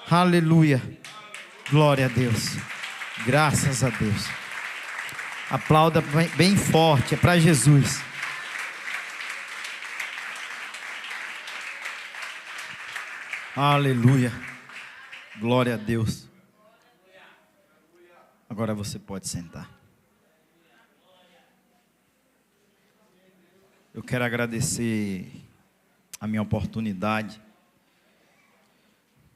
Aleluia. Glória a Deus. Graças a Deus. Aplauda bem forte, é para Jesus. Aleluia. Glória a Deus. Agora você pode sentar. Eu quero agradecer a minha oportunidade,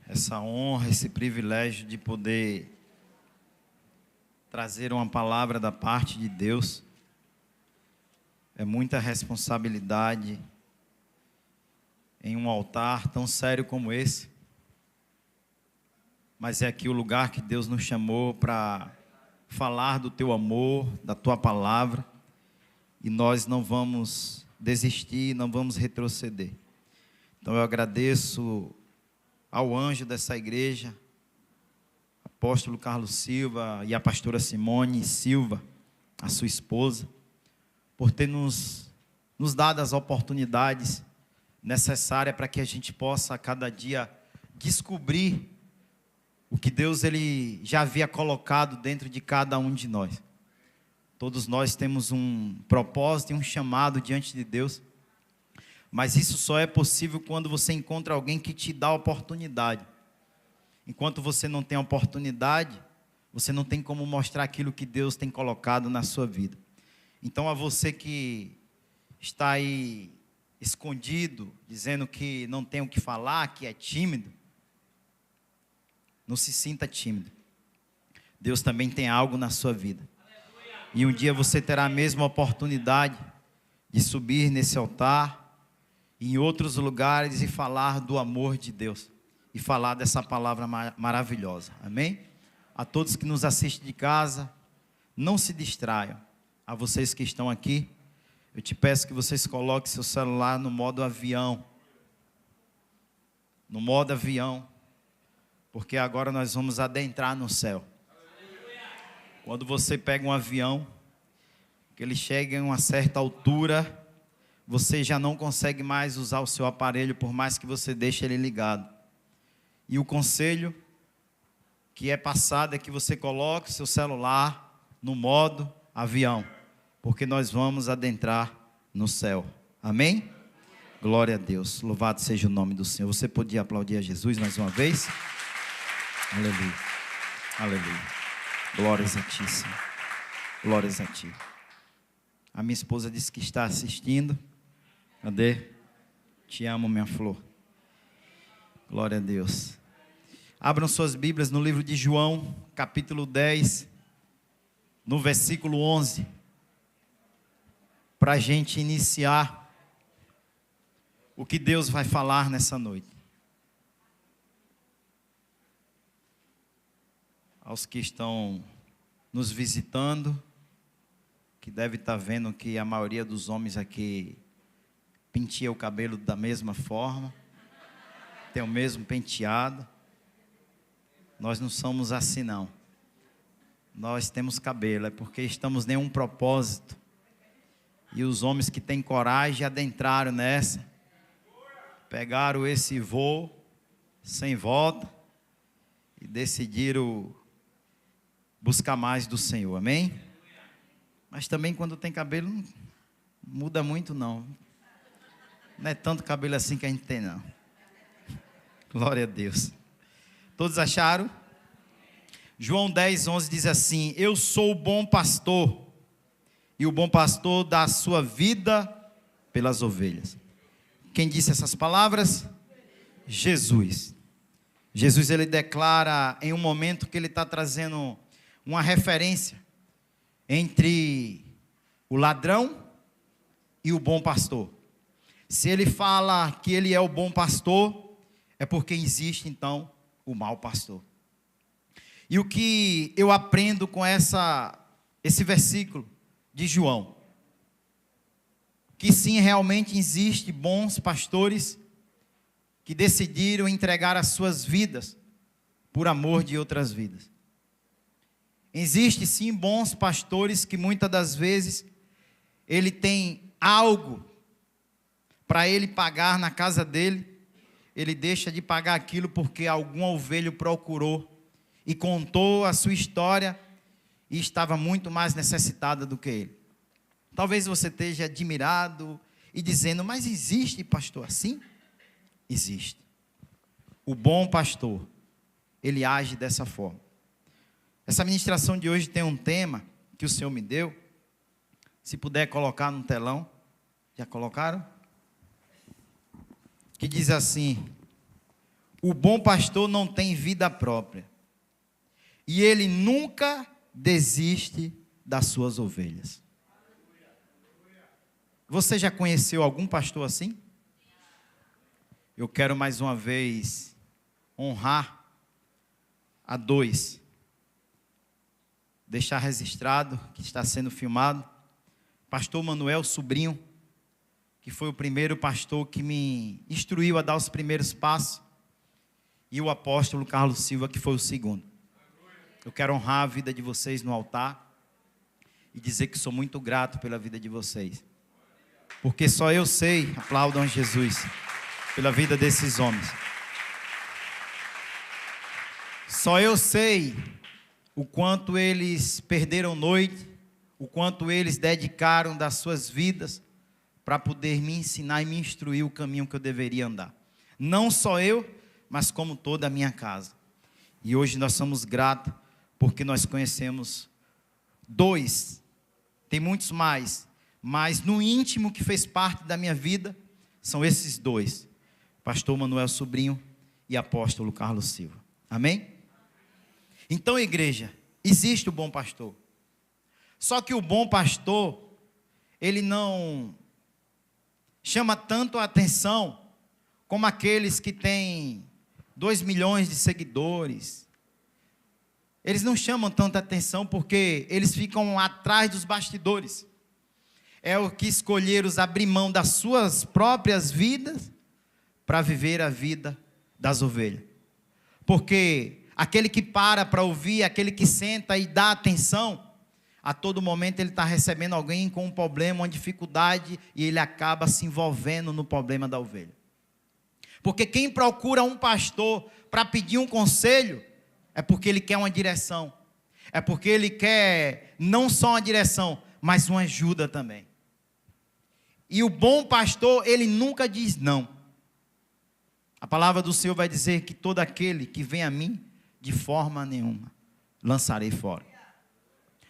essa honra, esse privilégio de poder trazer uma palavra da parte de Deus. É muita responsabilidade em um altar tão sério como esse, mas é aqui o lugar que Deus nos chamou para falar do teu amor, da tua palavra, e nós não vamos desistir, não vamos retroceder. Então eu agradeço ao anjo dessa igreja, apóstolo Carlos Silva, e a pastora Simone Silva, a sua esposa, por ter nos dado as oportunidades necessárias para que a gente possa a cada dia descobrir o que Deus ele já havia colocado dentro de cada um de nós. Todos nós temos um propósito e um chamado diante de Deus, mas isso só é possível quando você encontra alguém que te dá a oportunidade. Enquanto você não tem a oportunidade, você não tem como mostrar aquilo que Deus tem colocado na sua vida. Então, a você que está aí escondido, dizendo que não tem o que falar, que é tímido, não se sinta tímido. Deus também tem algo na sua vida. E um dia você terá a mesma oportunidade de subir nesse altar, e em outros lugares, e falar do amor de Deus. E falar dessa palavra maravilhosa. Amém? A todos que nos assistem de casa, não se distraiam. A vocês que estão aqui, eu te peço que vocês coloquem seu celular no modo avião. No modo avião. Porque agora nós vamos adentrar no céu. Quando você pega um avião, que ele chega em uma certa altura, você já não consegue mais usar o seu aparelho, por mais que você deixe ele ligado. E o conselho que é passado é que você coloque o seu celular no modo avião, porque nós vamos adentrar no céu. Amém? Glória a Deus. Louvado seja o nome do Senhor. Você podia aplaudir a Jesus mais uma vez? Aleluia. Aleluia. Glórias a ti, Senhor. Glórias a ti. A minha esposa disse que está assistindo. Cadê? Te amo, minha flor. Glória a Deus. Abram suas Bíblias no livro de João, capítulo 10, no versículo 11. Para a gente iniciar o que Deus vai falar nessa noite. Aos que estão nos visitando, que deve estar vendo que a maioria dos homens aqui penteia o cabelo da mesma forma, tem o mesmo penteado. Nós não somos assim não. Nós temos cabelo, é porque estamos em um propósito. E os homens que têm coragem adentraram nessa, pegaram esse voo sem volta e decidiram buscar mais do Senhor, amém? Mas também quando tem cabelo, não muda muito não. Não é tanto cabelo assim que a gente tem não. Glória a Deus. Todos acharam? João 10, 11 diz assim: eu sou o bom pastor, e o bom pastor dá a sua vida pelas ovelhas. Quem disse essas palavras? Jesus. Jesus ele declara em um momento que ele está trazendo uma referência entre o ladrão e o bom pastor. Se ele fala que ele é o bom pastor, é porque existe então o mau pastor. E o que eu aprendo com esse versículo de João? Que sim, realmente existe bons pastores que decidiram entregar as suas vidas por amor de outras vidas. Existe sim bons pastores que muitas das vezes ele tem algo para ele pagar na casa dele, ele deixa de pagar aquilo porque algum ovelha o procurou e contou a sua história e estava muito mais necessitada do que ele. Talvez você esteja admirado e dizendo, mas existe pastor assim? Existe. O bom pastor, ele age dessa forma. Essa ministração de hoje tem um tema que o Senhor me deu. Se puder colocar no telão. Já colocaram? Que diz assim: o bom pastor não tem vida própria, e ele nunca desiste das suas ovelhas. Você já conheceu algum pastor assim? Eu quero mais uma vez honrar a dois. Deixar registrado, que está sendo filmado. Pastor Manuel Sobrinho, que foi o primeiro pastor que me instruiu a dar os primeiros passos. E o apóstolo Carlos Silva, que foi o segundo. Eu quero honrar a vida de vocês no altar e dizer que sou muito grato pela vida de vocês. Porque só eu sei, aplaudam Jesus, pela vida desses homens. Só eu sei o quanto eles perderam noite, o quanto eles dedicaram das suas vidas para poder me ensinar e me instruir o caminho que eu deveria andar. Não só eu, mas como toda a minha casa. E hoje nós somos gratos porque nós conhecemos dois, tem muitos mais, mas no íntimo que fez parte da minha vida, são esses dois, pastor Manuel Sobrinho e apóstolo Carlos Silva. Amém? Então, igreja, existe o bom pastor. Só que o bom pastor, ele não chama tanto a atenção como aqueles que têm 2 milhões de seguidores. Eles não chamam tanta atenção porque eles ficam atrás dos bastidores. É o que escolheram abrir mão das suas próprias vidas para viver a vida das ovelhas. Porque aquele que para ouvir, aquele que senta e dá atenção, a todo momento ele está recebendo alguém com um problema, uma dificuldade, e ele acaba se envolvendo no problema da ovelha. Porque quem procura um pastor para pedir um conselho, é porque ele quer uma direção. É porque ele quer não só uma direção, mas uma ajuda também. E o bom pastor, ele nunca diz não. A palavra do Senhor vai dizer que todo aquele que vem a mim, de forma nenhuma lançarei fora.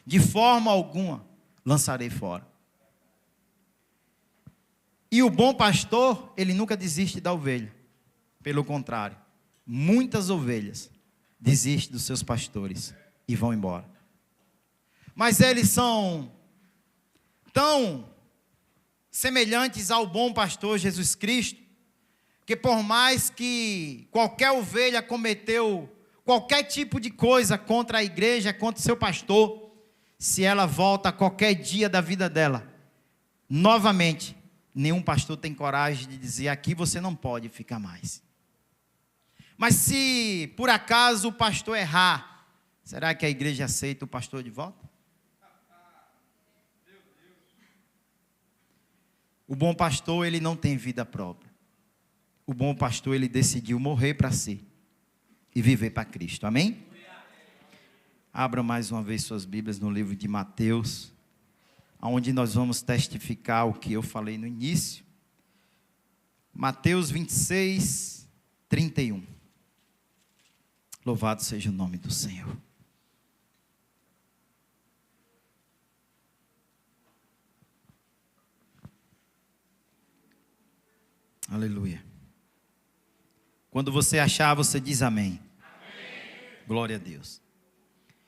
De forma alguma lançarei fora. E o bom pastor, ele nunca desiste da ovelha. Pelo contrário, muitas ovelhas desistem dos seus pastores e vão embora. Mas eles são tão semelhantes ao bom pastor Jesus Cristo, que por mais que qualquer ovelha cometeu qualquer tipo de coisa contra a igreja, contra o seu pastor, se ela volta qualquer dia da vida dela, novamente, nenhum pastor tem coragem de dizer, aqui você não pode ficar mais. Mas se por acaso o pastor errar, será que a igreja aceita o pastor de volta? O bom pastor, ele não tem vida própria. O bom pastor, ele decidiu morrer para si e viver para Cristo. Amém? Abra mais uma vez suas Bíblias no livro de Mateus, onde nós vamos testificar o que eu falei no início. Mateus 26, 31. Louvado seja o nome do Senhor. Aleluia. Quando você achar, você diz amém. Amém. Glória a Deus.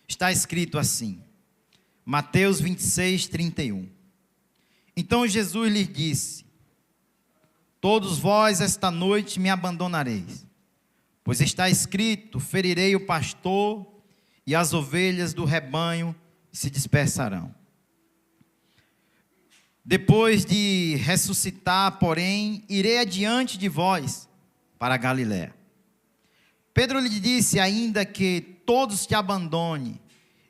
Está escrito assim, Mateus 26, 31. Então Jesus lhes disse, todos vós esta noite me abandonareis, pois está escrito, ferirei o pastor e as ovelhas do rebanho se dispersarão. Depois de ressuscitar, porém, irei adiante de vós para a Galiléia. Pedro lhe disse, ainda que todos te abandonem,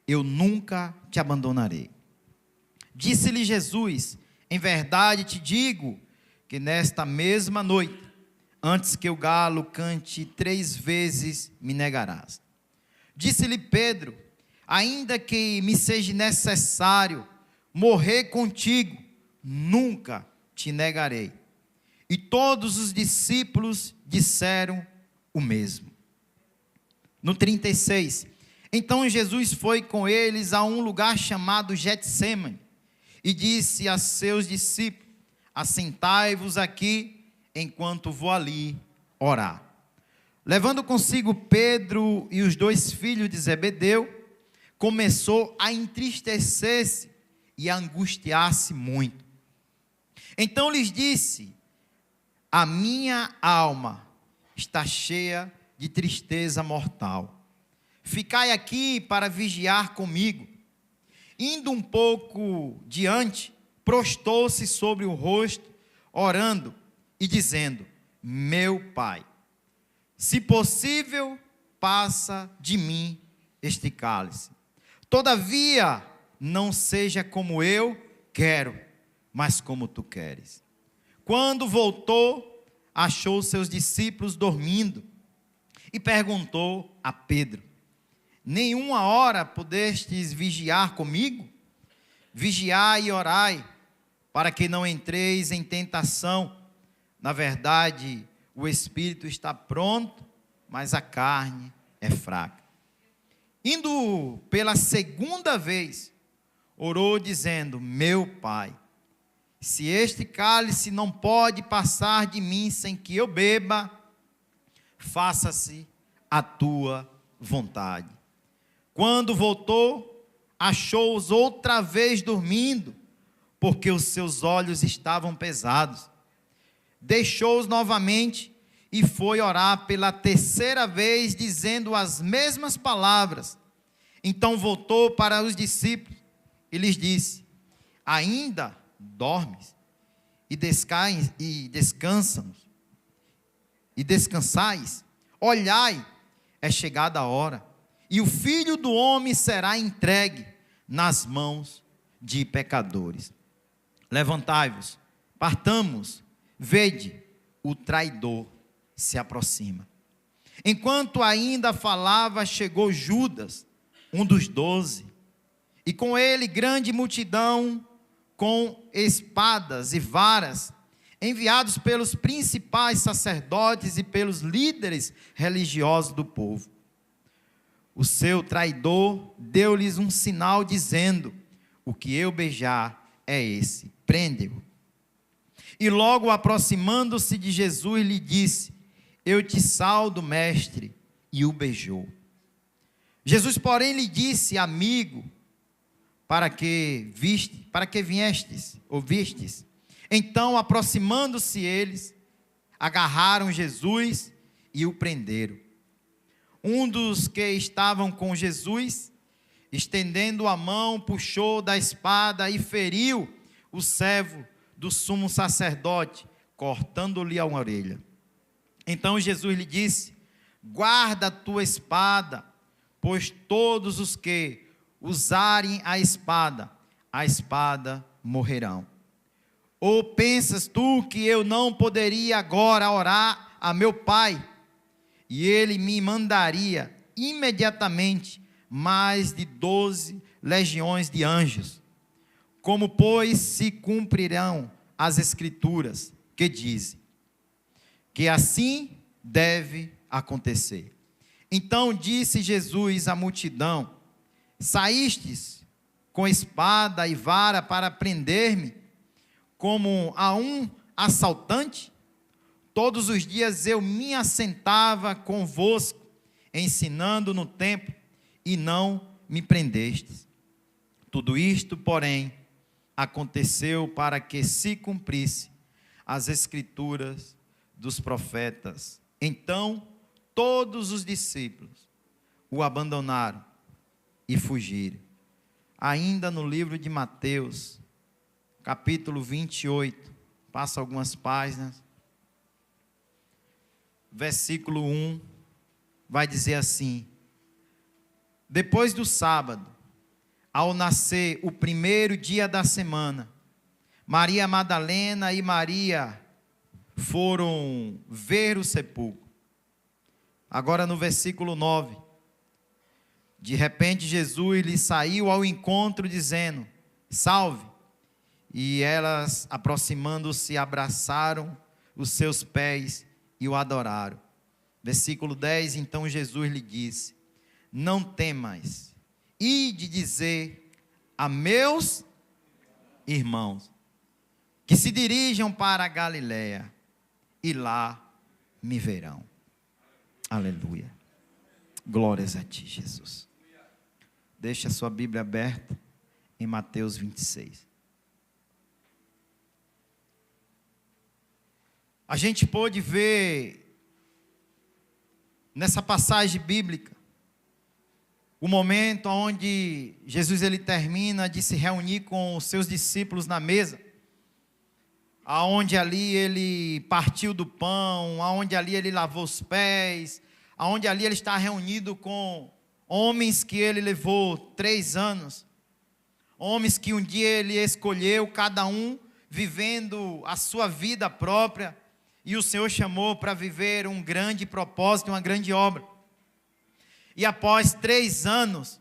eu nunca te abandonarei. Disse-lhe Jesus, em verdade te digo, que nesta mesma noite, antes que o galo cante 3 vezes, me negarás. Disse-lhe Pedro: ainda que me seja necessário morrer contigo, nunca te negarei. E todos os discípulos disseram o mesmo. No 36, então Jesus foi com eles a um lugar chamado Getsêmani e disse a seus discípulos: assentai-vos aqui, enquanto vou ali orar. Levando consigo Pedro e os 2 filhos de Zebedeu, começou a entristecer-se e a angustiar-se muito. Então lhes disse: a minha alma está cheia de tristeza mortal. Ficai aqui para vigiar comigo. Indo um pouco diante, prostou-se sobre o rosto, orando e dizendo: meu Pai, se possível, passa de mim este cálice. Todavia, não seja como eu quero, mas como tu queres. Quando voltou, achou seus discípulos dormindo e perguntou a Pedro: nenhuma hora pudestes vigiar comigo? Vigiai e orai, para que não entreis em tentação. Na verdade, o espírito está pronto, mas a carne é fraca. Indo pela 2ª vez, orou dizendo: meu Pai, se este cálice não pode passar de mim sem que eu beba, faça-se a tua vontade. Quando voltou, achou-os outra vez dormindo, porque os seus olhos estavam pesados. Deixou-os novamente e foi orar pela 3ª vez, dizendo as mesmas palavras. Então voltou para os discípulos e lhes disse: ainda dormes e descansais? Olhai, é chegada a hora, e o Filho do Homem será entregue nas mãos de pecadores. Levantai-vos, partamos, vede, o traidor se aproxima. Enquanto ainda falava, chegou Judas, um dos 12, e com ele grande multidão, com espadas e varas, enviados pelos principais sacerdotes e pelos líderes religiosos do povo. O seu traidor deu-lhes um sinal, dizendo: o que eu beijar é esse, prende-o. E logo aproximando-se de Jesus, lhe disse: eu te saldo, mestre, e o beijou. Jesus, porém, lhe disse: amigo, para que viestes, ou vistes? Então, aproximando-se eles, agarraram Jesus e o prenderam. Um dos que estavam com Jesus, estendendo a mão, puxou da espada e feriu o servo do sumo sacerdote, cortando-lhe a orelha. Então Jesus lhe disse: guarda a tua espada, pois todos os que usarem a espada morrerão. Ou pensas tu que eu não poderia agora orar a meu Pai, e ele me mandaria imediatamente mais de 12 legiões de anjos? Como, pois, se cumprirão as Escrituras que dizem que assim deve acontecer? Então disse Jesus à multidão: saístes com espada e vara para prender-me, como a um assaltante? Todos os dias eu me assentava convosco, ensinando no templo, e não me prendestes. Tudo isto, porém, aconteceu para que se cumprisse as Escrituras dos profetas. Então todos os discípulos o abandonaram e fugiram. Ainda no livro de Mateus, capítulo 28, passa algumas páginas, versículo 1, vai dizer assim: depois do sábado, ao nascer o 1º dia da semana, Maria Madalena e Maria, foram ver o sepulcro. Agora no versículo 9. De repente Jesus lhe saiu ao encontro dizendo: salve. E elas, aproximando-se, abraçaram os seus pés e o adoraram. Versículo 10, então Jesus lhe disse: não temais, ide dizer a meus irmãos que se dirijam para a Galiléia, e lá me verão. Aleluia. Glórias a ti, Jesus. Deixa a sua Bíblia aberta em Mateus 26. A gente pôde ver nessa passagem bíblica o momento onde Jesus ele termina de se reunir com os seus discípulos na mesa, aonde ali ele partiu do pão, aonde ali ele lavou os pés, aonde ali ele está reunido com homens que ele levou 3 anos, homens que um dia ele escolheu, cada um vivendo a sua vida própria, e o Senhor chamou para viver um grande propósito, uma grande obra. E após 3 anos,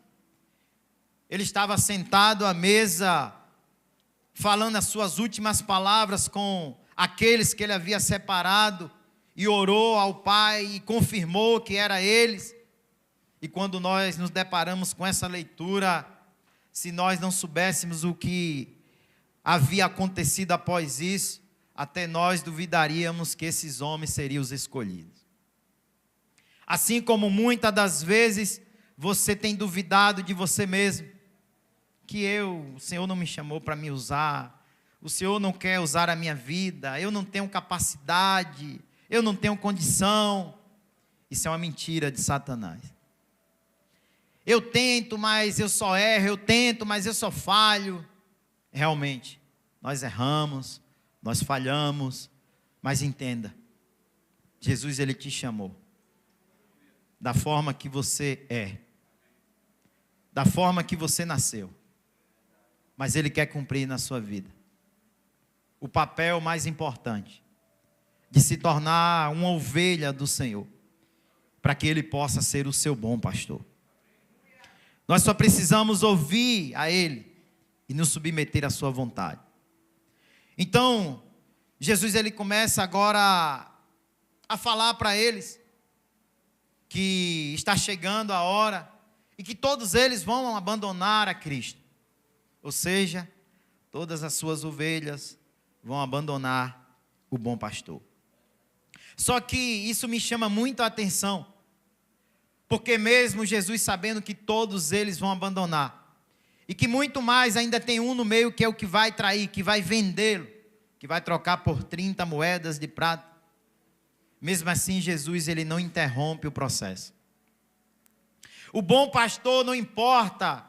ele estava sentado à mesa, falando as suas últimas palavras com aqueles que ele havia separado, e orou ao Pai e confirmou que era eles. E quando nós nos deparamos com essa leitura, se nós não soubéssemos o que havia acontecido após isso, até nós duvidaríamos que esses homens seriam os escolhidos. Assim como muitas das vezes você tem duvidado de você mesmo, que o Senhor não me chamou para me usar, o Senhor não quer usar a minha vida, eu não tenho capacidade, eu não tenho condição. Isso é uma mentira de Satanás. Eu tento, mas eu só erro, eu tento, mas eu só falho. Realmente, nós erramos, nós falhamos, mas entenda, Jesus ele te chamou da forma que você é, da forma que você nasceu, mas ele quer cumprir na sua vida o papel mais importante, de se tornar uma ovelha do Senhor, para que ele possa ser o seu bom pastor. Nós só precisamos ouvir a ele e nos submeter à sua vontade. Então, Jesus ele começa agora a falar para eles que está chegando a hora e que todos eles vão abandonar a Cristo. Ou seja, todas as suas ovelhas vão abandonar o bom pastor. Só que isso me chama muito a atenção, porque mesmo Jesus sabendo que todos eles vão abandonar, e que muito mais ainda tem um no meio que é o que vai trair, que vai vendê-lo, que vai trocar por 30 moedas de prata, mesmo assim Jesus ele não interrompe o processo. O bom pastor, não importa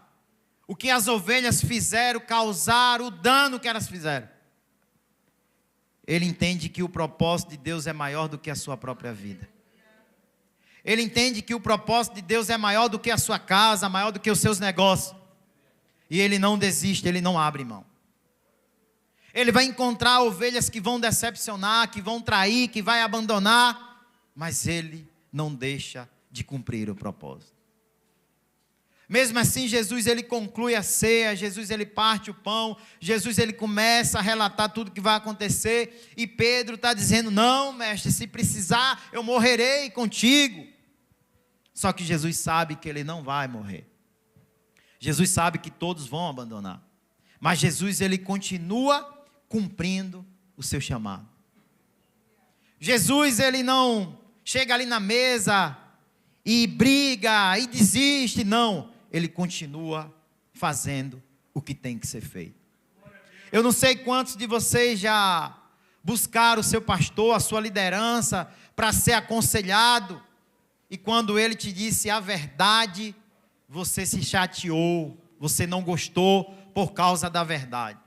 o que as ovelhas fizeram, causaram o dano que elas fizeram, ele entende que o propósito de Deus é maior do que a sua própria vida. Ele entende que o propósito de Deus é maior do que a sua casa, maior do que os seus negócios. E ele não desiste, ele não abre mão. Ele vai encontrar ovelhas que vão decepcionar, que vão trair, que vai abandonar, mas ele não deixa de cumprir o propósito. Mesmo assim, Jesus ele conclui a ceia, Jesus ele parte o pão, Jesus ele começa a relatar tudo que vai acontecer, e Pedro está dizendo: não, mestre, se precisar eu morrerei contigo. Só que Jesus sabe que ele não vai morrer. Jesus sabe que todos vão abandonar, mas Jesus ele continua cumprindo o seu chamado. Jesus ele não chega ali na mesa e briga e desiste, não. Ele continua fazendo o que tem que ser feito. Eu não sei quantos de vocês já buscaram o seu pastor, a sua liderança, para ser aconselhado, e quando ele te disse a verdade, você se chateou, você não gostou por causa da verdade.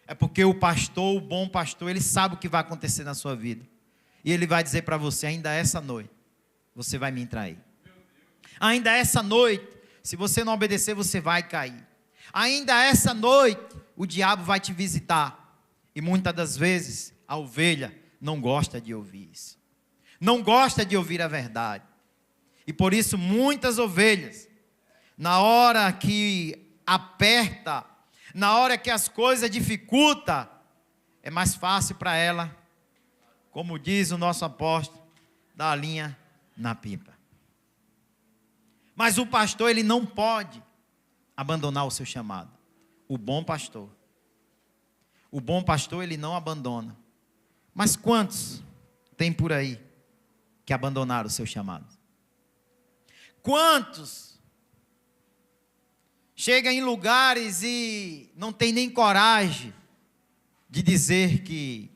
É porque o pastor, o bom pastor, ele sabe o que vai acontecer na sua vida. E ele vai dizer para você: ainda essa noite, você vai me trair. Ainda essa noite, se você não obedecer, você vai cair. Ainda essa noite, o diabo vai te visitar. E muitas das vezes, a ovelha não gosta de ouvir isso. Não gosta de ouvir a verdade. E por isso muitas ovelhas, na hora que aperta, na hora que as coisas dificultam, é mais fácil para ela, como diz o nosso apóstolo, dar a linha na pipa. Mas o pastor, ele não pode abandonar o seu chamado. O bom pastor, ele não abandona. Mas quantos tem por aí que abandonaram o seu chamado? Quantos chegam em lugares e não tem nem coragem de dizer que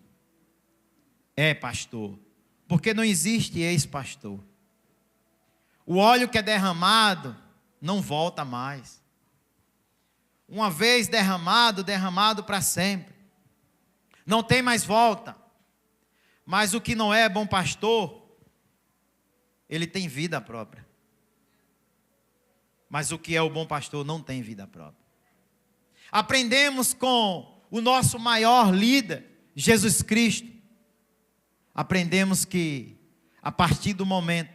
é pastor, porque não existe ex-pastor. O óleo que é derramado não volta mais. Uma vez derramado, derramado para sempre. Não tem mais volta. Mas o que não é bom pastor, ele tem vida própria. Mas o que é o bom pastor não tem vida própria. Aprendemos com o nosso maior líder, Jesus Cristo. Aprendemos que a partir do momento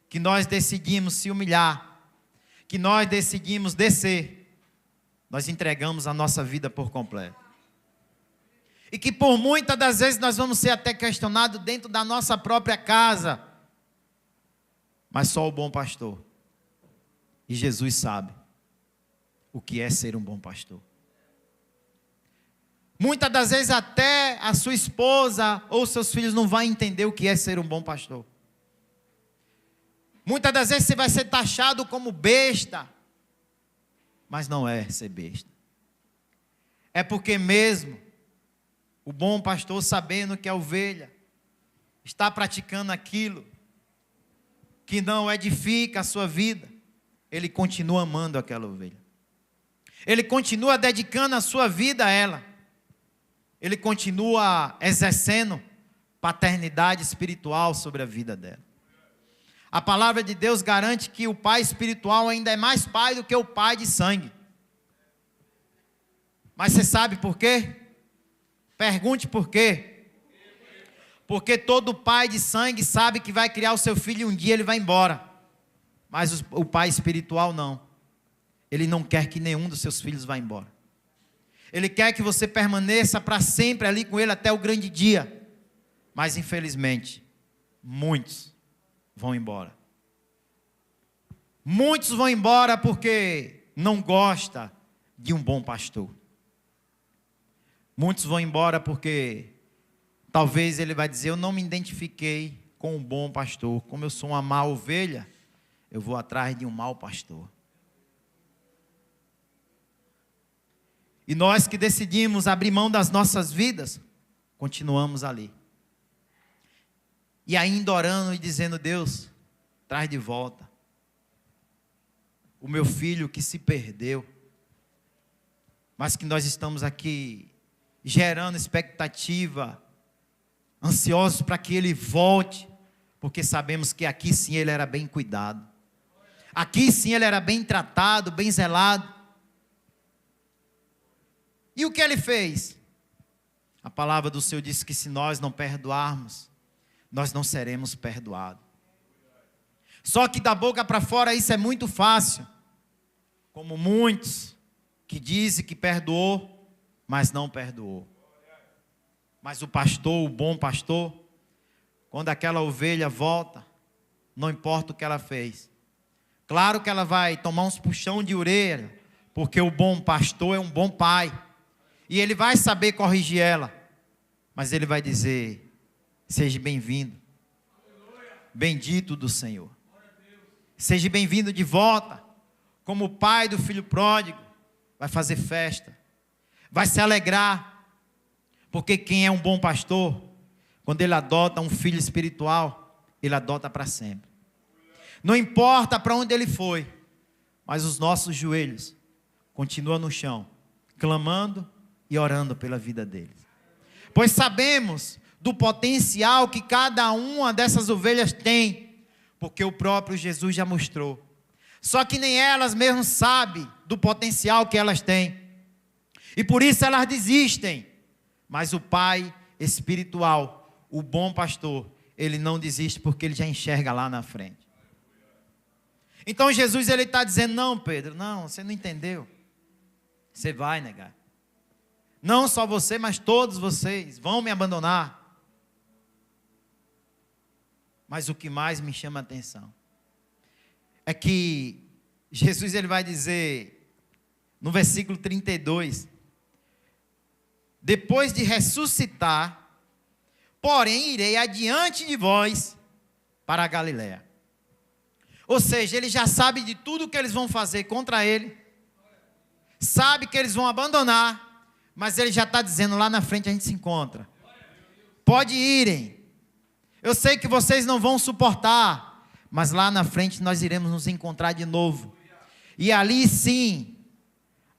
que nós decidimos se humilhar, que nós decidimos descer, nós entregamos a nossa vida por completo. E que por muitas das vezes nós vamos ser até questionados dentro da nossa própria casa. Mas só o bom pastor. E Jesus sabe o que é ser um bom pastor. Muitas das vezes até a sua esposa ou seus filhos não vão entender o que é ser um bom pastor. Muitas das vezes você vai ser taxado como besta. Mas não é ser besta. É porque mesmo o bom pastor, sabendo que a ovelha está praticando aquilo que não edifica a sua vida, ele continua amando aquela ovelha. Ele continua dedicando a sua vida a ela. Ele continua exercendo paternidade espiritual sobre a vida dela. A palavra de Deus garante que o pai espiritual ainda é mais pai do que o pai de sangue. Mas você sabe por quê? Pergunte por quê. Porque todo pai de sangue sabe que vai criar o seu filho e um dia ele vai embora. Mas o pai espiritual não. Ele não quer que nenhum dos seus filhos vá embora. Ele quer que você permaneça para sempre ali com ele até o grande dia. Mas infelizmente, muitos vão embora. Muitos vão embora porque não gostam de um bom pastor. Muitos vão embora porque talvez ele vai dizer: eu não me identifiquei com um bom pastor. Como eu sou uma má ovelha, eu vou atrás de um mau pastor. E nós que decidimos abrir mão das nossas vidas, continuamos ali. E ainda orando e dizendo: Deus, traz de volta o meu filho que se perdeu. Mas que nós estamos aqui gerando expectativa, ansiosos para que ele volte, porque sabemos que aqui sim ele era bem cuidado. Aqui sim ele era bem tratado, bem zelado. E o que ele fez? A palavra do Senhor diz que se nós não perdoarmos, nós não seremos perdoados. Só que da boca para fora isso é muito fácil. Como muitos que dizem que perdoou, mas não perdoou. Mas o pastor, o bom pastor, quando aquela ovelha volta, não importa o que ela fez. Claro que ela vai tomar uns puxão de orelha, porque o bom pastor é um bom pai. E ele vai saber corrigir ela. Mas ele vai dizer: seja bem-vindo. Bendito do Senhor. Seja bem-vindo de volta. Como o pai do filho pródigo. Vai fazer festa. Vai se alegrar. Porque quem é um bom pastor, quando ele adota um filho espiritual, ele adota para sempre. Não importa para onde ele foi, mas os nossos joelhos continuam no chão, clamando e orando pela vida deles. Pois sabemos do potencial que cada uma dessas ovelhas tem, porque o próprio Jesus já mostrou. Só que nem elas mesmas sabem do potencial que elas têm. E por isso elas desistem. Mas o Pai espiritual o bom pastor, ele não desiste porque ele já enxerga lá na frente. Então Jesus ele está dizendo, não Pedro, não, você não entendeu. Você vai negar. Não só você, mas todos vocês vão me abandonar. Mas o que mais me chama a atenção é que Jesus ele vai dizer no versículo 32, depois de ressuscitar, porém irei adiante de vós para a Galiléia. Ou seja, ele já sabe de tudo que eles vão fazer contra ele, sabe que eles vão abandonar, mas ele já está dizendo, lá na frente a gente se encontra. Pode irem, eu sei que vocês não vão suportar, mas lá na frente nós iremos nos encontrar de novo. E ali sim,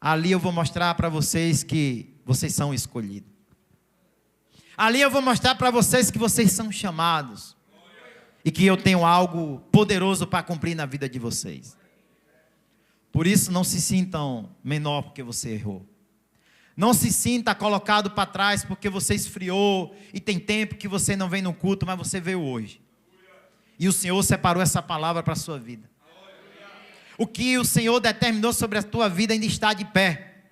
ali eu vou mostrar para vocês que vocês são escolhidos. Ali eu vou mostrar para vocês que vocês são chamados. E que eu tenho algo poderoso para cumprir na vida de vocês. Por isso não se sintam menor porque você errou. Não se sinta colocado para trás porque você esfriou e tem tempo que você não vem no culto, mas você veio hoje. E o Senhor separou essa palavra para a sua vida. O que o Senhor determinou sobre a tua vida ainda está de pé.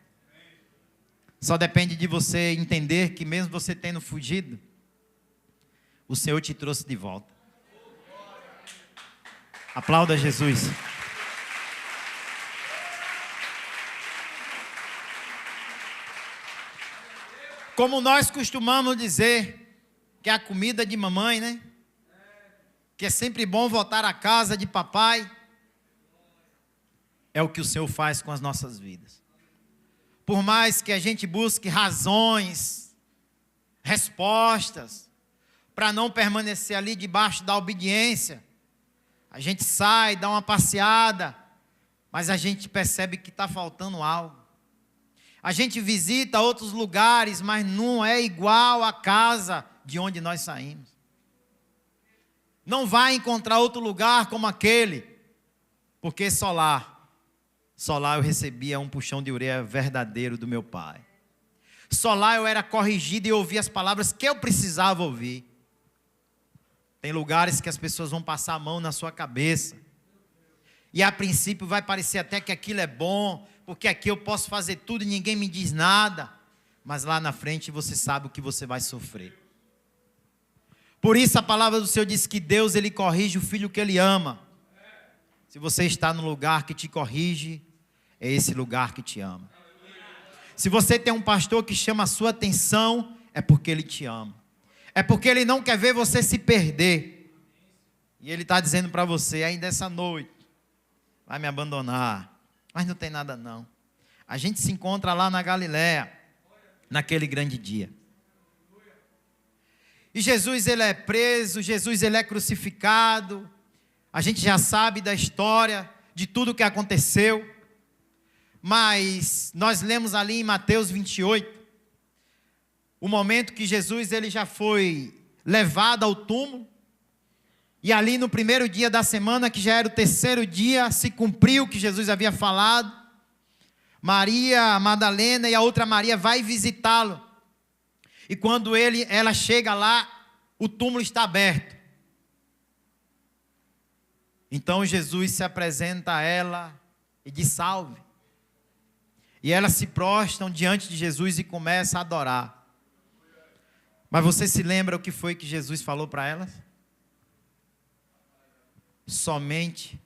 Só depende de você entender que mesmo você tendo fugido, o Senhor te trouxe de volta. Aplauda Jesus. Como nós costumamos dizer, que é a comida de mamãe, né? Que é sempre bom voltar à casa de papai. É o que o Senhor faz com as nossas vidas. Por mais que a gente busque razões, respostas, para não permanecer ali debaixo da obediência, a gente sai, dá uma passeada, mas a gente percebe que está faltando algo. A gente visita outros lugares, mas não é igual à casa de onde nós saímos. Não vai encontrar outro lugar como aquele, porque só lá eu recebia um puxão de orelha verdadeiro do meu pai. Só lá eu era corrigido e ouvia as palavras que eu precisava ouvir. Tem lugares que as pessoas vão passar a mão na sua cabeça. E a princípio vai parecer até que aquilo é bom, porque aqui eu posso fazer tudo e ninguém me diz nada. Mas lá na frente você sabe o que você vai sofrer. Por isso a palavra do Senhor diz que Deus ele corrige o filho que ele ama. Se você está no lugar que te corrige, é esse lugar que te ama. Se você tem um pastor que chama a sua atenção, é porque ele te ama. É porque ele não quer ver você se perder. E ele está dizendo para você, ainda essa noite, vai me abandonar. Mas não tem nada não. A gente se encontra lá na Galiléia, naquele grande dia. E Jesus ele é preso, Jesus ele é crucificado. A gente já sabe da história, de tudo que aconteceu. Mas nós lemos ali em Mateus 28, o momento que Jesus ele já foi levado ao túmulo. E ali no primeiro dia da semana, que já era o terceiro dia, se cumpriu o que Jesus havia falado. Maria Madalena e a outra Maria vai visitá-lo. E quando ela chega lá, o túmulo está aberto. Então Jesus se apresenta a ela e diz salve. E elas se prostram diante de Jesus e começam a adorar. Mas você se lembra o que foi que Jesus falou para elas? Somente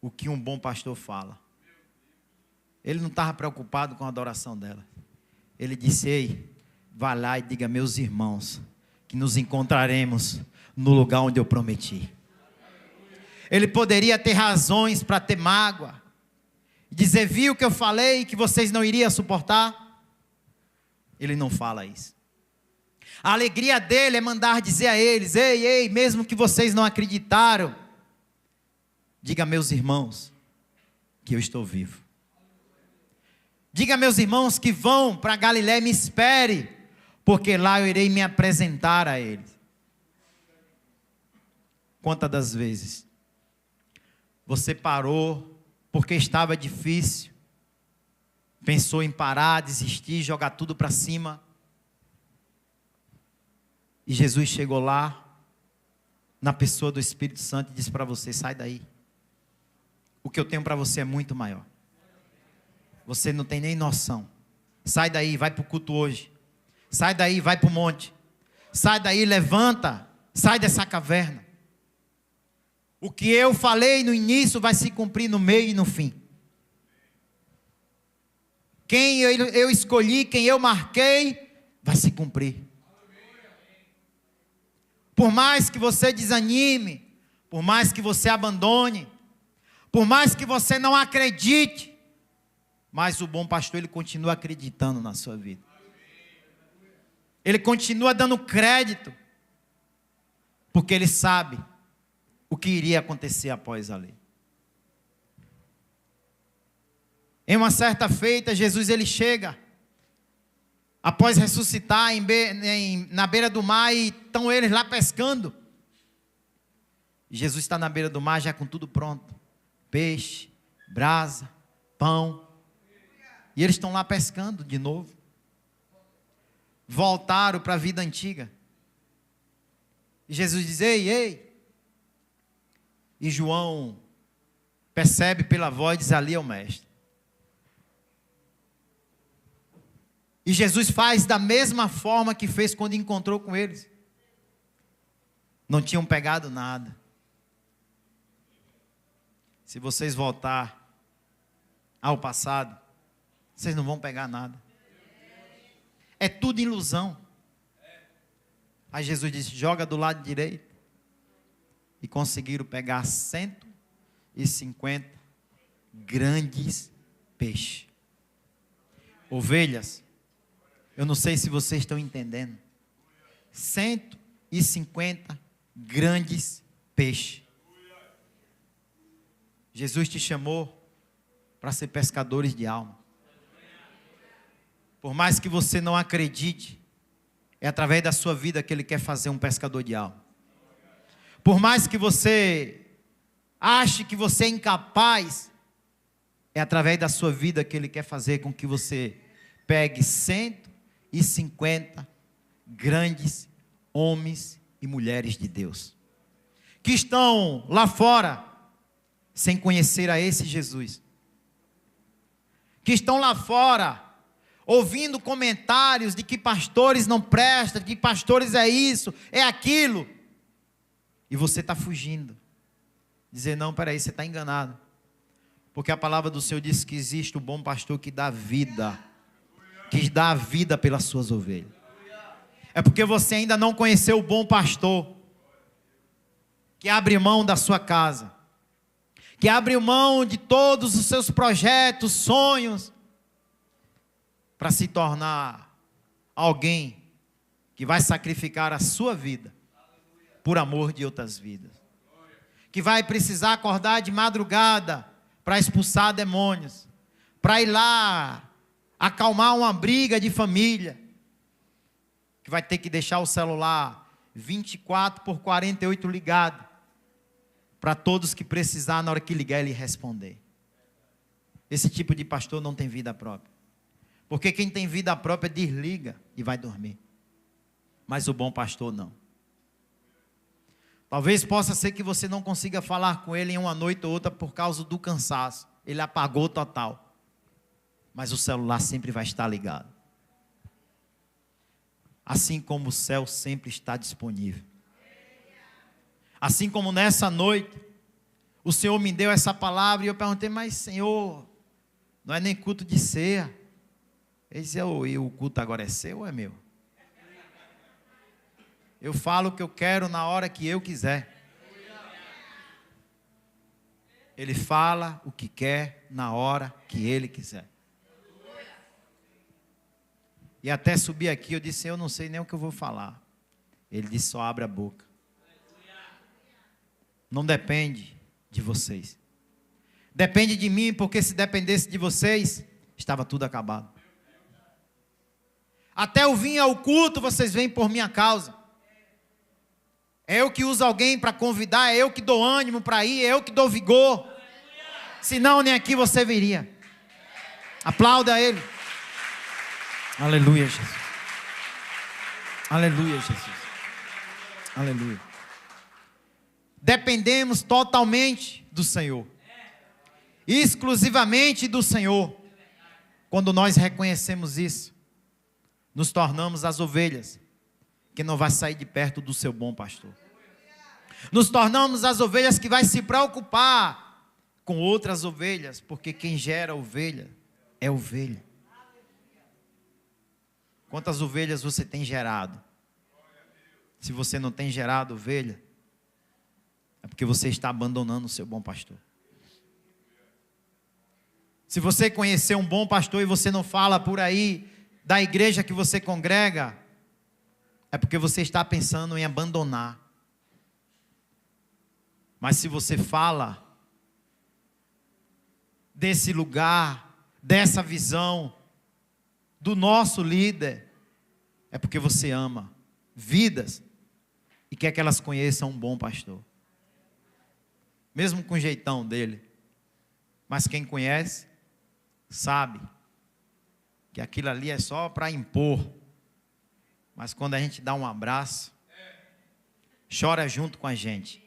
o que um bom pastor fala. Ele não estava preocupado com a adoração dela. Ele disse, ei, vá lá e diga a meus irmãos que nos encontraremos no lugar onde eu prometi. Ele poderia ter razões para ter mágoa. Dizer, viu que eu falei que vocês não iriam suportar? Ele não fala isso. A alegria dele é mandar dizer a eles, ei, mesmo que vocês não acreditaram, diga a meus irmãos que eu estou vivo. Diga a meus irmãos que vão para Galiléia e me espere, porque lá eu irei me apresentar a eles. Quantas das vezes você parou porque estava difícil, pensou em parar, desistir, jogar tudo para cima, E Jesus chegou lá, na pessoa do Espírito Santo, e disse para você: sai daí. O que eu tenho para você é muito maior. Você não tem nem noção. Sai daí, vai para o culto hoje. Sai daí, vai para o monte. Sai daí, levanta. Sai dessa caverna. O que eu falei no início vai se cumprir no meio e no fim. Quem eu escolhi, quem eu marquei, vai se cumprir. Por mais que você desanime, por mais que você abandone, por mais que você não acredite, mas o bom pastor, ele continua acreditando na sua vida. Ele continua dando crédito, porque ele sabe o que iria acontecer após a lei. Em uma certa feita, Jesus ele chega, após ressuscitar na beira do mar, e estão eles lá pescando. Jesus está na beira do mar já com tudo pronto. Peixe, brasa, pão. E eles estão lá pescando de novo. Voltaram para a vida antiga. E Jesus diz: ei, ei. E João percebe pela voz, diz: ali é o mestre. E Jesus faz da mesma forma que fez quando encontrou com eles. Não tinham pegado nada. Se vocês voltar ao passado, vocês não vão pegar nada. É tudo ilusão. Aí Jesus disse: joga do lado direito. E conseguiram pegar 150 grandes peixes. Ovelhas, eu não sei se vocês estão entendendo. 150 grandes peixes. Jesus te chamou para ser pescadores de alma. Por mais que você não acredite, é através da sua vida que Ele quer fazer um pescador de alma. Por mais que você ache que você é incapaz, é através da sua vida que Ele quer fazer com que você pegue 150 grandes homens e mulheres de Deus, que estão lá fora, sem conhecer a esse Jesus, que estão lá fora, ouvindo comentários de que pastores não prestam, de que pastores é isso, é aquilo, e você está fugindo, dizer: não, peraí, você está enganado, porque a palavra do Senhor diz que existe o bom pastor que dá vida, que dá a vida pelas suas ovelhas. É porque você ainda não conheceu o bom pastor, que abre mão da sua casa, que abre mão de todos os seus projetos, sonhos, para se tornar alguém que vai sacrificar a sua vida por amor de outras vidas, que vai precisar acordar de madrugada para expulsar demônios, para ir lá acalmar uma briga de família, que vai ter que deixar o celular 24/48 ligado, para todos que precisar, na hora que ligar, ele responder. Esse tipo de pastor não tem vida própria, porque quem tem vida própria desliga e vai dormir, mas o bom pastor não. Talvez possa ser que você não consiga falar com ele em uma noite ou outra por causa do cansaço, ele apagou total, mas o celular sempre vai estar ligado, assim como o céu sempre está disponível. Assim como nessa noite, o Senhor me deu essa palavra, e eu perguntei: mas Senhor, não é nem culto de ceia. Ele disse: e o culto agora é seu ou é meu? Eu falo o que eu quero na hora que eu quiser. Ele fala o que quer na hora que Ele quiser. E até subir aqui, eu disse: eu não sei nem o que eu vou falar. Ele disse: só abre a boca. Não depende de vocês. Depende de mim, porque se dependesse de vocês, estava tudo acabado. Até eu vim ao culto, vocês vêm por minha causa. É eu que uso alguém para convidar, é eu que dou ânimo para ir, é eu que dou vigor. Senão nem aqui você viria. Aplauda Ele. Aleluia, Jesus. Aleluia, Jesus. Aleluia. Dependemos totalmente do Senhor. Exclusivamente do Senhor. Quando nós reconhecemos isso, nos tornamos as ovelhas que não vai sair de perto do seu bom pastor. Nos tornamos as ovelhas que vai se preocupar com outras ovelhas, porque quem gera ovelha é ovelha. Quantas ovelhas você tem gerado? Se você não tem gerado ovelha, é porque você está abandonando o seu bom pastor. Se você conhecer um bom pastor e você não fala por aí da igreja que você congrega, é porque você está pensando em abandonar. Mas se você fala desse lugar, dessa visão, do nosso líder, é porque você ama vidas e quer que elas conheçam um bom pastor. Mesmo com o jeitão dele. Mas quem conhece, sabe que aquilo ali é só para impor. Mas quando a gente dá um abraço, chora junto com a gente.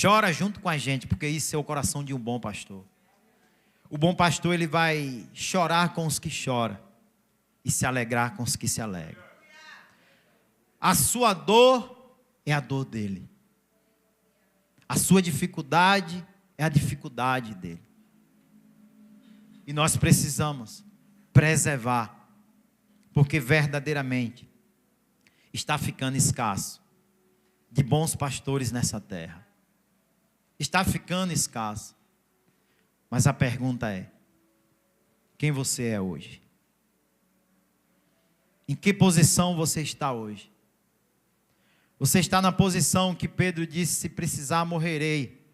Chora junto com a gente, porque isso é o coração de um bom pastor. O bom pastor, ele vai chorar com os que choram e se alegrar com os que se alegram. A sua dor é a dor dele. A sua dificuldade é a dificuldade dele. E nós precisamos preservar, porque verdadeiramente está ficando escasso de bons pastores nessa terra. Está ficando escasso. Mas a pergunta é: quem você é hoje? Em que posição você está hoje? Você está na posição que Pedro disse: se precisar, morrerei.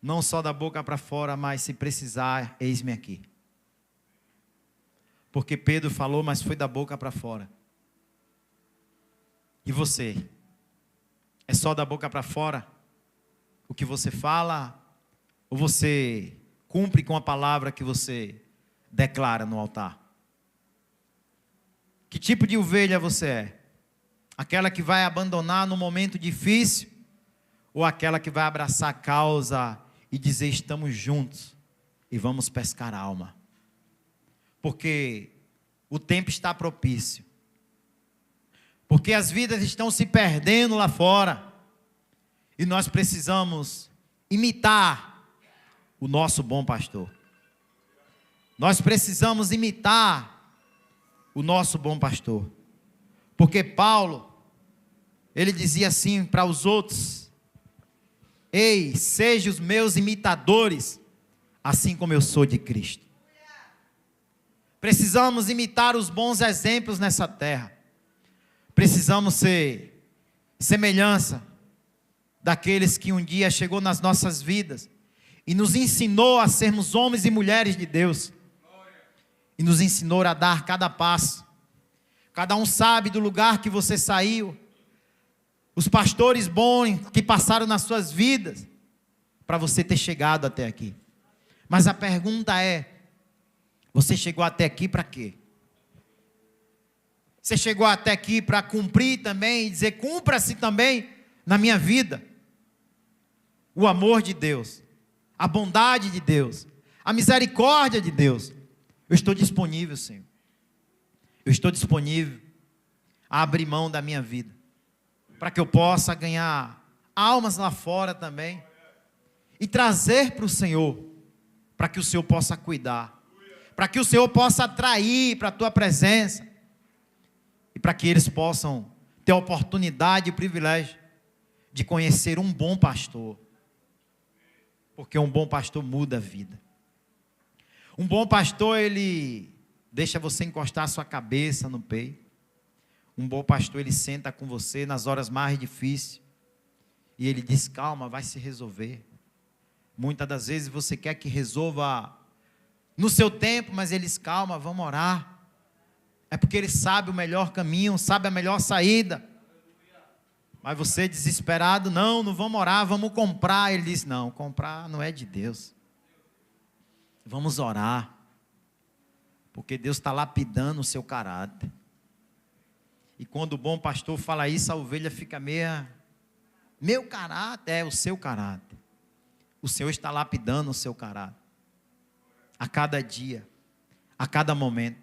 Não só da boca para fora, mas se precisar, eis-me aqui. Porque Pedro falou, mas foi da boca para fora. E você? É só da boca para fora o que você fala? Ou você cumpre com a palavra que você declara no altar? Que tipo de ovelha você é? Aquela que vai abandonar no momento difícil? Ou aquela que vai abraçar a causa e dizer: estamos juntos e vamos pescar a alma? Porque o tempo está propício. Porque as vidas estão se perdendo lá fora. E nós precisamos imitar o nosso bom pastor. Nós precisamos imitar o nosso bom pastor. Porque Paulo, ele dizia assim para os outros: ei, sejam os meus imitadores, assim como eu sou de Cristo. Precisamos imitar os bons exemplos nessa terra. Precisamos ser semelhança daqueles que um dia chegou nas nossas vidas e nos ensinou a sermos homens e mulheres de Deus. E nos ensinou a dar cada passo. Cada um sabe do lugar que você saiu. Os pastores bons que passaram nas suas vidas para você ter chegado até aqui. Mas a pergunta é: você chegou até aqui para quê? Você chegou até aqui para cumprir também e dizer: cumpra-se também na minha vida o amor de Deus, a bondade de Deus, a misericórdia de Deus. Eu estou disponível, Senhor. Eu estou disponível a abrir mão da minha vida, para que eu possa ganhar almas lá fora também, e trazer para o Senhor, para que o Senhor possa cuidar, para que o Senhor possa atrair para a tua presença, e para que eles possam ter a oportunidade e o privilégio de conhecer um bom pastor, porque um bom pastor muda a vida. Um bom pastor, ele deixa você encostar a sua cabeça no peito. Um bom pastor, ele senta com você nas horas mais difíceis e ele diz: calma, vai se resolver. Muitas das vezes você quer que resolva no seu tempo, mas ele diz: calma, vamos orar. É porque ele sabe o melhor caminho, sabe a melhor saída. Mas você desesperado: não vamos orar, vamos comprar. Ele diz: não, comprar não é de Deus. Vamos orar, porque Deus está lapidando o seu caráter. E quando o bom pastor fala isso, a ovelha fica meia... Meu caráter é o seu caráter. O Senhor está lapidando o seu caráter. A cada dia, a cada momento.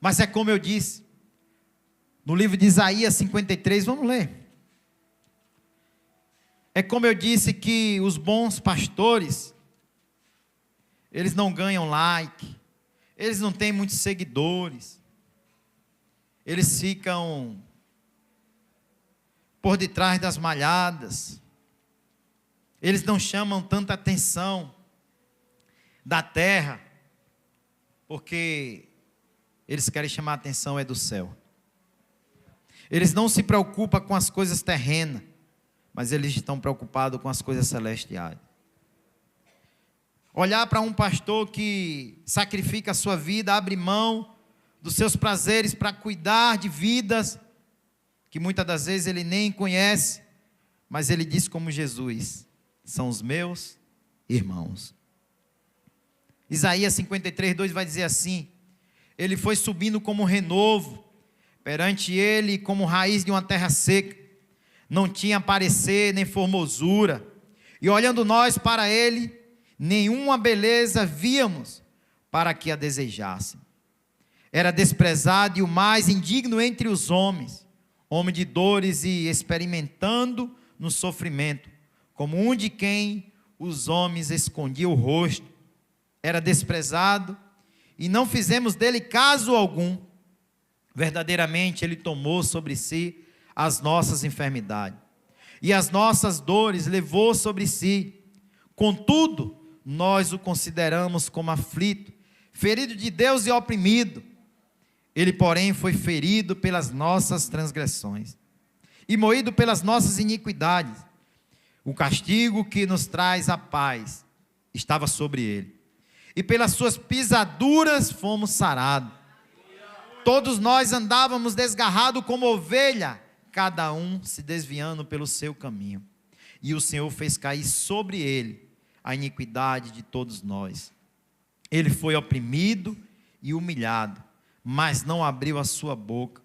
Mas é como eu disse, no livro de Isaías 53, vamos ler. É como eu disse que os bons pastores, eles não ganham like, eles não têm muitos seguidores, eles ficam por detrás das malhadas, eles não chamam tanta atenção da terra, porque eles querem chamar a atenção do céu. Eles não se preocupam com as coisas terrenas, mas eles estão preocupados com as coisas celestiais. Olhar para um pastor que sacrifica a sua vida, abre mão dos seus prazeres para cuidar de vidas, que muitas das vezes ele nem conhece, mas ele diz como Jesus: são os meus irmãos. Isaías 53, 2 vai dizer assim: ele foi subindo como renovo, perante ele como raiz de uma terra seca, não tinha parecer nem formosura, e olhando nós para ele, nenhuma beleza víamos para que a desejassem. Era desprezado e o mais indigno entre os homens, homem de dores e experimentando no sofrimento, como um de quem os homens escondiam o rosto. Era desprezado e não fizemos dele caso algum. Verdadeiramente ele tomou sobre si as nossas enfermidades e as nossas dores levou sobre si. Contudo, nós o consideramos como aflito, ferido de Deus e oprimido. Ele, porém, foi ferido pelas nossas transgressões e moído pelas nossas iniquidades. O castigo que nos traz a paz estava sobre ele, e pelas suas pisaduras fomos sarados. Todos nós andávamos desgarrados como ovelha, cada um se desviando pelo seu caminho. E o Senhor fez cair sobre ele a iniquidade de todos nós. Ele foi oprimido e humilhado, mas não abriu a sua boca.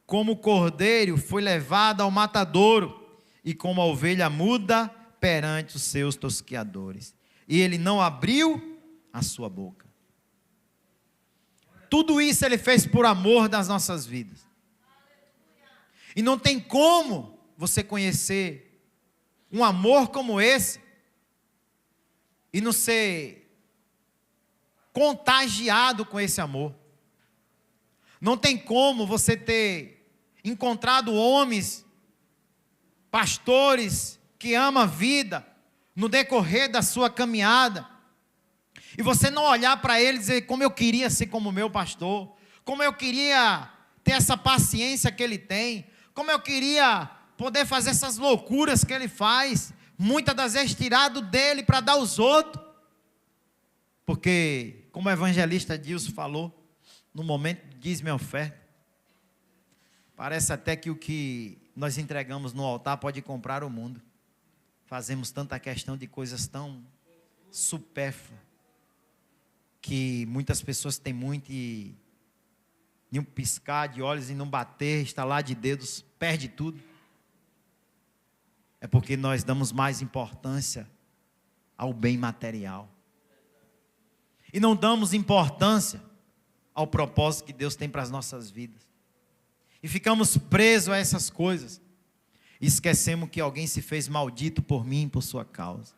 Como o cordeiro foi levado ao matadouro, e como a ovelha muda perante os seus tosqueadores. E ele não abriu a sua boca. Tudo isso ele fez por amor das nossas vidas. E não tem como você conhecer um amor como esse e não ser contagiado com esse amor. Não tem como você ter encontrado homens, pastores que amam a vida no decorrer da sua caminhada, e você não olhar para ele e dizer: como eu queria ser como meu pastor, como eu queria ter essa paciência que ele tem, como eu queria poder fazer essas loucuras que ele faz, muitas das vezes tirado dele para dar aos outros. Porque, como o evangelista Dilson falou, no momento de dízimo e oferta, parece até que o que nós entregamos no altar pode comprar o mundo. Fazemos tanta questão de coisas tão supérfluas, que muitas pessoas têm muito e em um piscar de olhos e não bater, estalar de dedos, perde tudo. É porque nós damos mais importância ao bem material. E não damos importância ao propósito que Deus tem para as nossas vidas. E ficamos presos a essas coisas. E esquecemos que alguém se fez maldito por mim, por sua causa.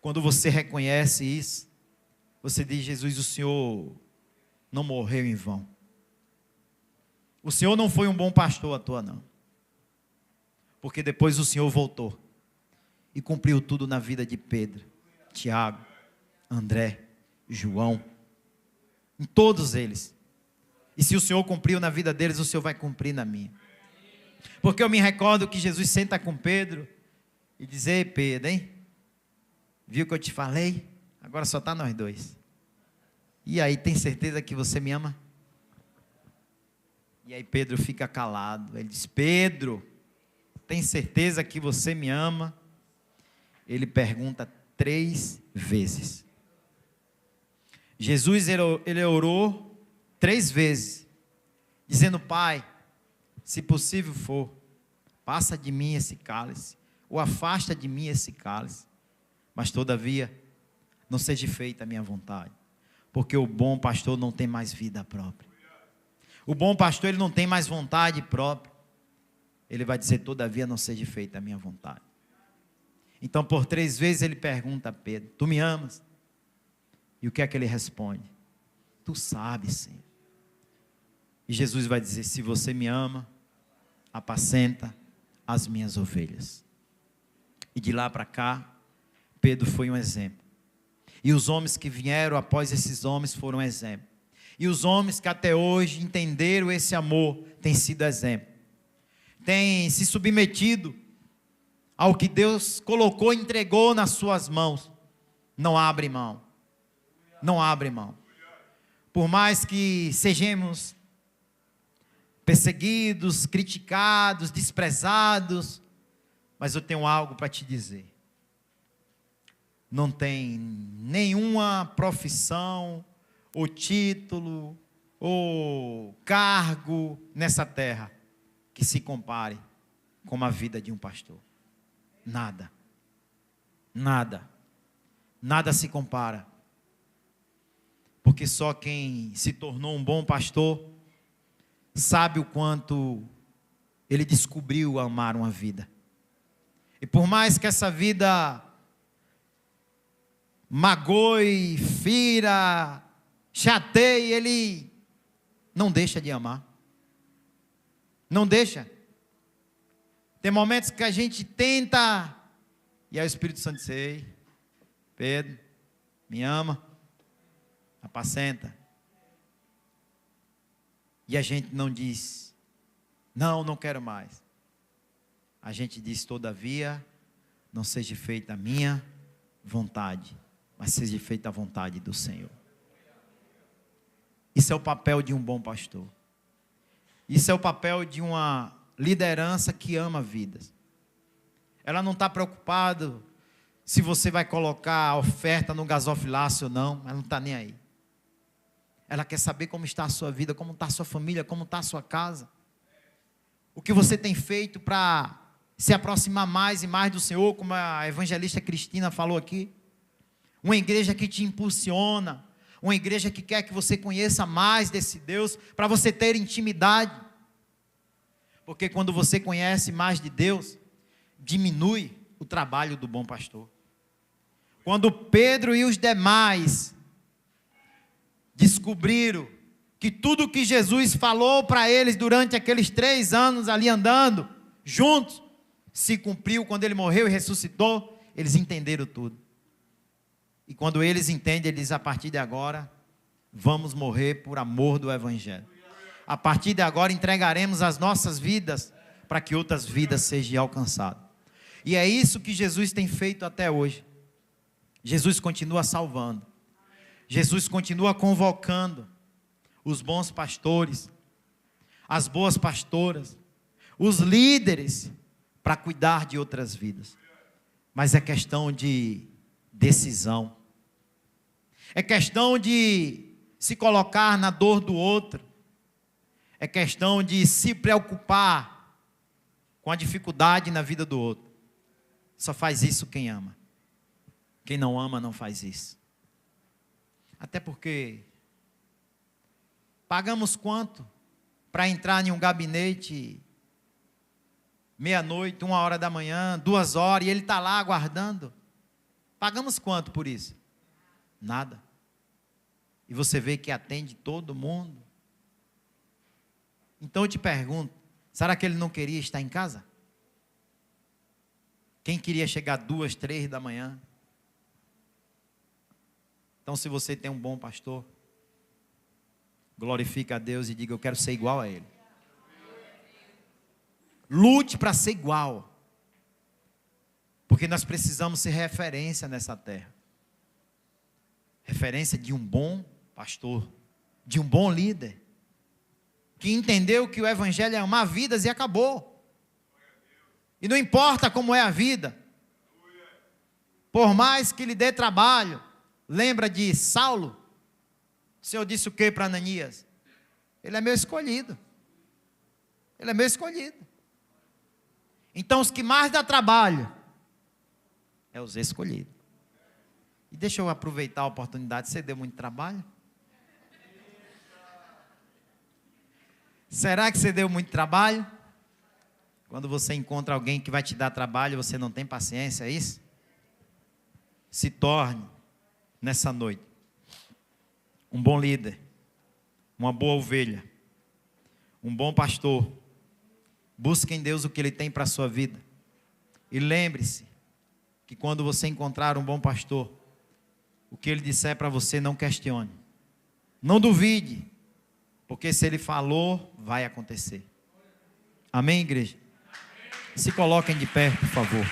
Quando você reconhece isso, você diz: Jesus, o Senhor não morreu em vão. O Senhor não foi um bom pastor à toa, não. Porque depois o Senhor voltou e cumpriu tudo na vida de Pedro, Tiago, André, João, em todos eles. E se o Senhor cumpriu na vida deles, o Senhor vai cumprir na minha. Porque eu me recordo que Jesus senta com Pedro e diz: ei, Pedro, hein? Viu que eu te falei? Agora só está nós dois. E aí, tem certeza que você me ama? E aí Pedro fica calado. Ele diz: Pedro, tem certeza que você me ama? Ele pergunta 3 vezes. Jesus, ele orou 3 vezes, dizendo: Pai, se possível for, passa de mim esse cálice, ou afasta de mim esse cálice, mas todavia, não seja feita a minha vontade, porque o bom pastor não tem mais vida própria. O bom pastor, ele não tem mais vontade própria. Ele vai dizer, todavia, não seja feita a minha vontade. Então, por 3 vezes ele pergunta a Pedro, tu me amas? E o que é que ele responde? Tu sabes, Senhor. E Jesus vai dizer, se você me ama, apacenta as minhas ovelhas. E de lá para cá, Pedro foi um exemplo. E os homens que vieram após esses homens foram um exemplo. E os homens que até hoje entenderam esse amor, têm sido exemplo. Têm se submetido ao que Deus colocou e entregou nas suas mãos. Não abre mão. Não abre mão. Por mais que sejamos perseguidos, criticados, desprezados, mas eu tenho algo para te dizer. Não tem nenhuma profissão, ou título, ou cargo nessa terra que se compare com a vida de um pastor. Nada. Nada. Nada se compara. Porque só quem se tornou um bom pastor sabe o quanto ele descobriu amar uma vida. E por mais que essa vida magoe, fira, chateie, ele não deixa de amar. Não deixa. Tem momentos que a gente tenta, e aí o Espírito Santo diz, ei, Pedro, me ama, apacenta. E a gente não diz, não quero mais. A gente diz, todavia, não seja feita a minha vontade, mas seja feita a vontade do Senhor. Isso é o papel de um bom pastor. Isso é o papel de uma liderança que ama vidas. Ela não está preocupada se você vai colocar a oferta no gasofilácio ou não. Ela não está nem aí. Ela quer saber como está a sua vida, como está a sua família, como está a sua casa. O que você tem feito para se aproximar mais e mais do Senhor, como a evangelista Cristina falou aqui. Uma igreja que te impulsiona, uma igreja que quer que você conheça mais desse Deus, para você ter intimidade. Porque quando você conhece mais de Deus, diminui o trabalho do bom pastor. Quando Pedro e os demais descobriram que tudo que Jesus falou para eles durante aqueles 3 anos ali andando juntos, se cumpriu quando ele morreu e ressuscitou, eles entenderam tudo. E quando eles entendem, eles dizem, a partir de agora, vamos morrer por amor do Evangelho. A partir de agora, entregaremos as nossas vidas para que outras vidas sejam alcançadas. E é isso que Jesus tem feito até hoje. Jesus continua salvando. Jesus continua convocando os bons pastores, as boas pastoras, os líderes, para cuidar de outras vidas. Mas é questão de decisão. É questão de se colocar na dor do outro. É questão de se preocupar com a dificuldade na vida do outro. Só faz isso quem ama. Quem não ama não faz isso. Até porque pagamos quanto para entrar em um gabinete meia-noite, 1h da manhã, 2 horas, e ele está lá aguardando? Pagamos quanto por isso? Nada. E você vê que atende todo mundo. Então eu te pergunto, será que ele não queria estar em casa? Quem queria chegar 2, 3 da manhã? Então se você tem um bom pastor, glorifica a Deus e diga, eu quero ser igual a ele. Lute para ser igual. Porque nós precisamos ser referência nessa terra. Referência de um bom pastor, de um bom líder, que entendeu que o Evangelho é amar vidas e acabou. E não importa como é a vida, por mais que lhe dê trabalho. Lembra de Saulo? O Senhor disse o que para Ananias? Ele é meu escolhido. Ele é meu escolhido. Então, os que mais dá trabalho é os escolhidos. E deixa eu aproveitar a oportunidade. Você deu muito trabalho? Será que você deu muito trabalho? Quando você encontra alguém que vai te dar trabalho, você não tem paciência, é isso? Se torne, nessa noite, um bom líder, uma boa ovelha, um bom pastor. Busque em Deus o que Ele tem para a sua vida. E lembre-se que quando você encontrar um bom pastor, o que ele disser para você, não questione. Não duvide, porque se ele falou, vai acontecer. Amém, igreja? Se coloquem de pé, por favor.